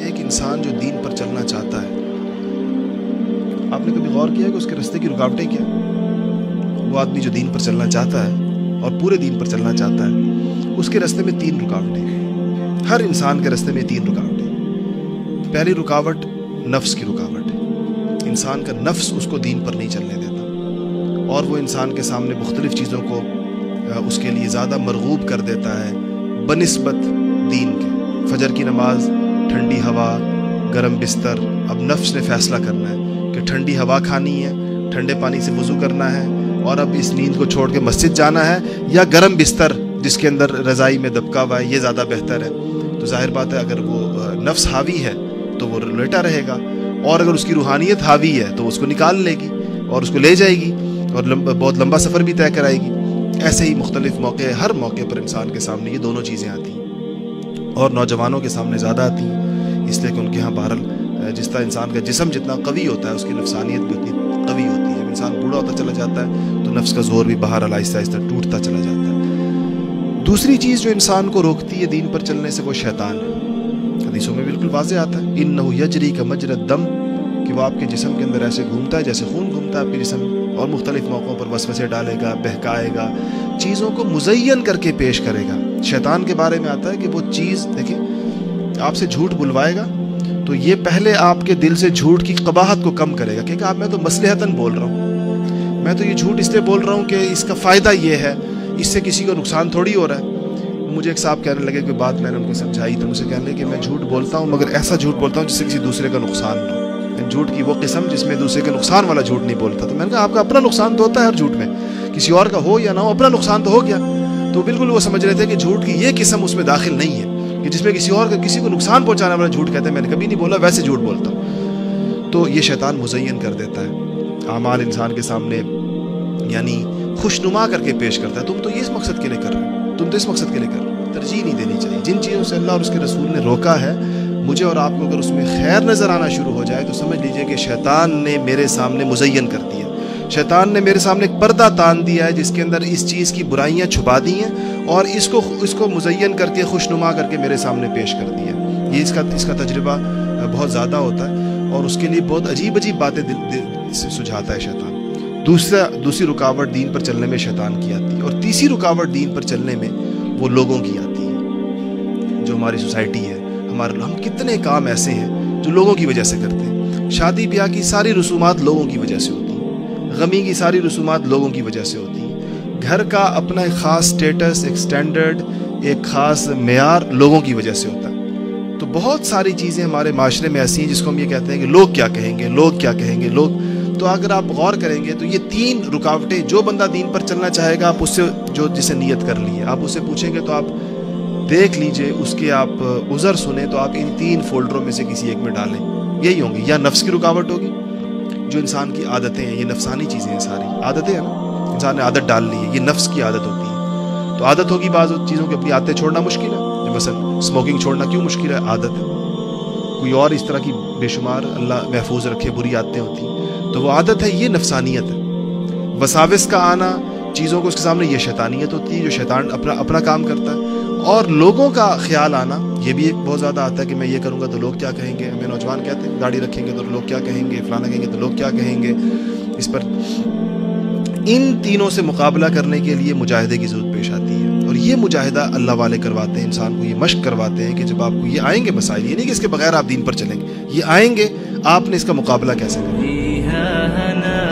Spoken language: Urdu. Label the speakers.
Speaker 1: ایک انسان جو دین پر چلنا چاہتا ہے، آپ نے کبھی غور کیا کہ اس کے راستے کی رکاوٹیں کیا؟ وہ آدمی جو دین پر چلنا چاہتا ہے اور پورے دین پر چلنا چاہتا ہے، اس کے راستے میں 3 رکاوٹیں ہیں۔ ہر انسان کے راستے میں 3 رکاوٹیں۔ پہلی رکاوٹ نفس کی رکاوٹ ہے۔ انسان کا نفس اس کو دین پر نہیں چلنے دیتا، اور وہ انسان کے سامنے مختلف چیزوں کو اس کے لیے زیادہ مرغوب کر دیتا ہے بنسبت دین کے۔ فجر کی نماز، ٹھنڈی ہوا، گرم بستر۔ اب نفس نے فیصلہ کرنا ہے کہ ٹھنڈی ہوا کھانی ہے، ٹھنڈے پانی سے وضو کرنا ہے، اور اب اس نیند کو چھوڑ کے مسجد جانا ہے، یا گرم بستر جس کے اندر رضائی میں دبکا ہوا ہے یہ زیادہ بہتر ہے۔ تو ظاہر بات ہے اگر وہ نفس حاوی ہے تو وہ لیٹا رہے گا، اور اگر اس کی روحانیت حاوی ہے تو اس کو نکال لے گی اور اس کو لے جائے گی، اور بہت لمبا سفر بھی طے کرائے گی۔ ایسے ہی مختلف موقع، ہر موقع پر انسان کے سامنے یہ دونوں چیزیں آتی ہیں، اور نوجوانوں کے سامنے زیادہ آتی ہیں، اس لیے کہ ان کے ہاں بہرحال جس طرح انسان کا جسم جتنا قوی ہوتا ہے اس کی نفسانیت بھی اتنی قوی ہوتی ہے۔ انسان بوڑھا ہوتا چلا جاتا ہے تو نفس کا زور بھی بہرحال آہستہ آہستہ ٹوٹتا چلا جاتا ہے۔ دوسری چیز جو انسان کو روکتی ہے دین پر چلنے سے وہ شیطان ہے۔ حدیثوں میں بالکل واضح آتا ہے انہ یجری کمجری الدم، کہ وہ آپ کے جسم کے اندر ایسے گھومتا ہے جیسے خون گھومتا ہے آپ کے جسم میں، اور مختلف موقعوں پر وسوسے ڈالے گا، بہکائے گا، چیزوں کو مزین کر کے پیش کرے گا۔ شیطان کے بارے میں آتا ہے کہ وہ چیز دیکھیں آپ سے جھوٹ بلوائے گا تو یہ پہلے آپ کے دل سے جھوٹ کی قباحت کو کم کرے گا کہ آپ، میں تو مصلحتاً بول رہا ہوں، میں تو یہ جھوٹ اس لیے بول رہا ہوں کہ اس کا فائدہ یہ ہے، اس سے کسی کو نقصان تھوڑی ہو رہا ہے۔ مجھے ایک صاحب کہنے لگے کہ بات میں نے ان کو سمجھائی تو مجھے کہنے لگے کہ میں جھوٹ بولتا ہوں مگر ایسا جھوٹ بولتا ہوں جس سے کسی دوسرے کا نقصان نہ ہو، جھوٹ کی وہ قسم جس میں دوسرے کے نقصان والا جھوٹ نہیں بولتا۔ تو میں نے کہا آپ کا اپنا نقصان تو ہوتا ہے ہر جھوٹ میں، کسی اور کا ہو یا نہ ہو اپنا نقصان تو ہو گیا۔ تو بالکل وہ سمجھ رہے تھے کہ جھوٹ کی یہ قسم اس میں داخل نہیں ہے کہ جس میں کسی کو نقصان پہنچانے والا جھوٹ کہتے ہیں، میں نے کبھی نہیں بولا، ویسے جھوٹ بولتا ہوں۔ تو یہ شیطان مزین کر دیتا ہے اعمال انسان کے سامنے، یعنی خوشنما کر کے پیش کرتا ہے، تم تو یہ اس مقصد کے لیے کر رہے ہو، تم تو اس مقصد کے لیے کر رہے ہو۔ ترجیح نہیں دینی چاہیے۔ جن چیزوں سے اللہ اور اس کے رسول نے روکا ہے، مجھے اور آپ کو اگر اس میں خیر نظر آنا شروع ہو جائے تو سمجھ لیجئے کہ شیطان نے میرے سامنے مزین کر دیا، شیطان نے میرے سامنے ایک پردہ تان دیا ہے جس کے اندر اس چیز کی برائیاں چھپا دی ہیں، اور اس کو مزین کر کے خوشنما کر کے میرے سامنے پیش کر دیا۔ یہ اس کا تجربہ بہت زیادہ ہوتا ہے، اور اس کے لیے بہت عجیب عجیب باتیں دل سے سجھاتا ہے شیطان۔ دوسری رکاوٹ دین پر چلنے میں شیطان کی آتی ہے، اور تیسری رکاوٹ دین پر چلنے میں وہ لوگوں کی آتی ہے، جو ہماری سوسائٹی ہے۔ ہم کتنے کام ایسے ہیں جو لوگوں کی وجہ سے کرتے ہیں۔ شادی بیاہ کی ساری رسومات لوگوں کی وجہ سے ہوتی ہیں، غمی کی ساری رسومات لوگوں کی وجہ سے ہوتی ہیں، گھر کا اپنا ایک خاص سٹیٹس، ایک سٹینڈرڈ، ایک خاص معیار لوگوں کی وجہ سے ہوتا ہے۔ تو بہت ساری چیزیں ہمارے معاشرے میں ایسی ہیں جس کو ہم یہ کہتے ہیں کہ لوگ کیا کہیں گے، لوگ کیا کہیں گے، لوگ۔ تو اگر آپ غور کریں گے تو یہ 3 رکاوٹیں، جو بندہ دین پر چلنا چاہے گا، آپ اس سے جسے نیت کر لی ہے، آپ اس سے پوچھیں گے تو آپ دیکھ لیجئے، اس کے آپ عذر سنیں تو آپ ان 3 فولڈروں میں سے کسی ایک میں ڈالیں، یہی ہوں گی۔ یا نفس کی رکاوٹ ہوگی، جو انسان کی عادتیں ہیں، یہ نفسانی چیزیں ہیں، ساری عادتیں ہیں نا، انسان نے عادت ڈال لی ہے، یہ نفس کی عادت ہوتی ہے۔ تو عادت ہوگی بعض چیزوں کی اپنی عادتیں چھوڑنا مشکل ہے، مثلا اسموکنگ چھوڑنا کیوں مشکل ہے؟ عادت ہے۔ کوئی اور اس طرح کی بے شمار اللہ محفوظ رکھے بری عادتیں ہوتی ہیں، تو وہ عادت ہے، یہ نفسانیت ہے۔ وساوس کا آنا، چیزوں کو اس کے سامنے، یہ شیطانیت ہوتی ہے، جو شیطان اپنا کام کرتا ہے۔ اور لوگوں کا خیال آنا، یہ بھی ایک بہت زیادہ آتا ہے کہ میں یہ کروں گا تو لوگ کیا کہیں گے۔ ہمیں نوجوان کہتے ہیں داڑھی رکھیں گے تو لوگ کیا کہیں گے، فلانا کہیں گے تو لوگ کیا کہیں گے۔ اس پر ان تینوں سے مقابلہ کرنے کے لیے مجاہدے کی ضرورت پیش آتی ہے، اور یہ مجاہدہ اللہ والے کرواتے ہیں، انسان کو یہ مشق کرواتے ہیں کہ جب آپ کو یہ آئیں گے مسائل، یہ نہیں کہ اس کے بغیر آپ دین پر چلیں گے، یہ آئیں گے، آپ نے اس کا مقابلہ کیسے کرنا ہے۔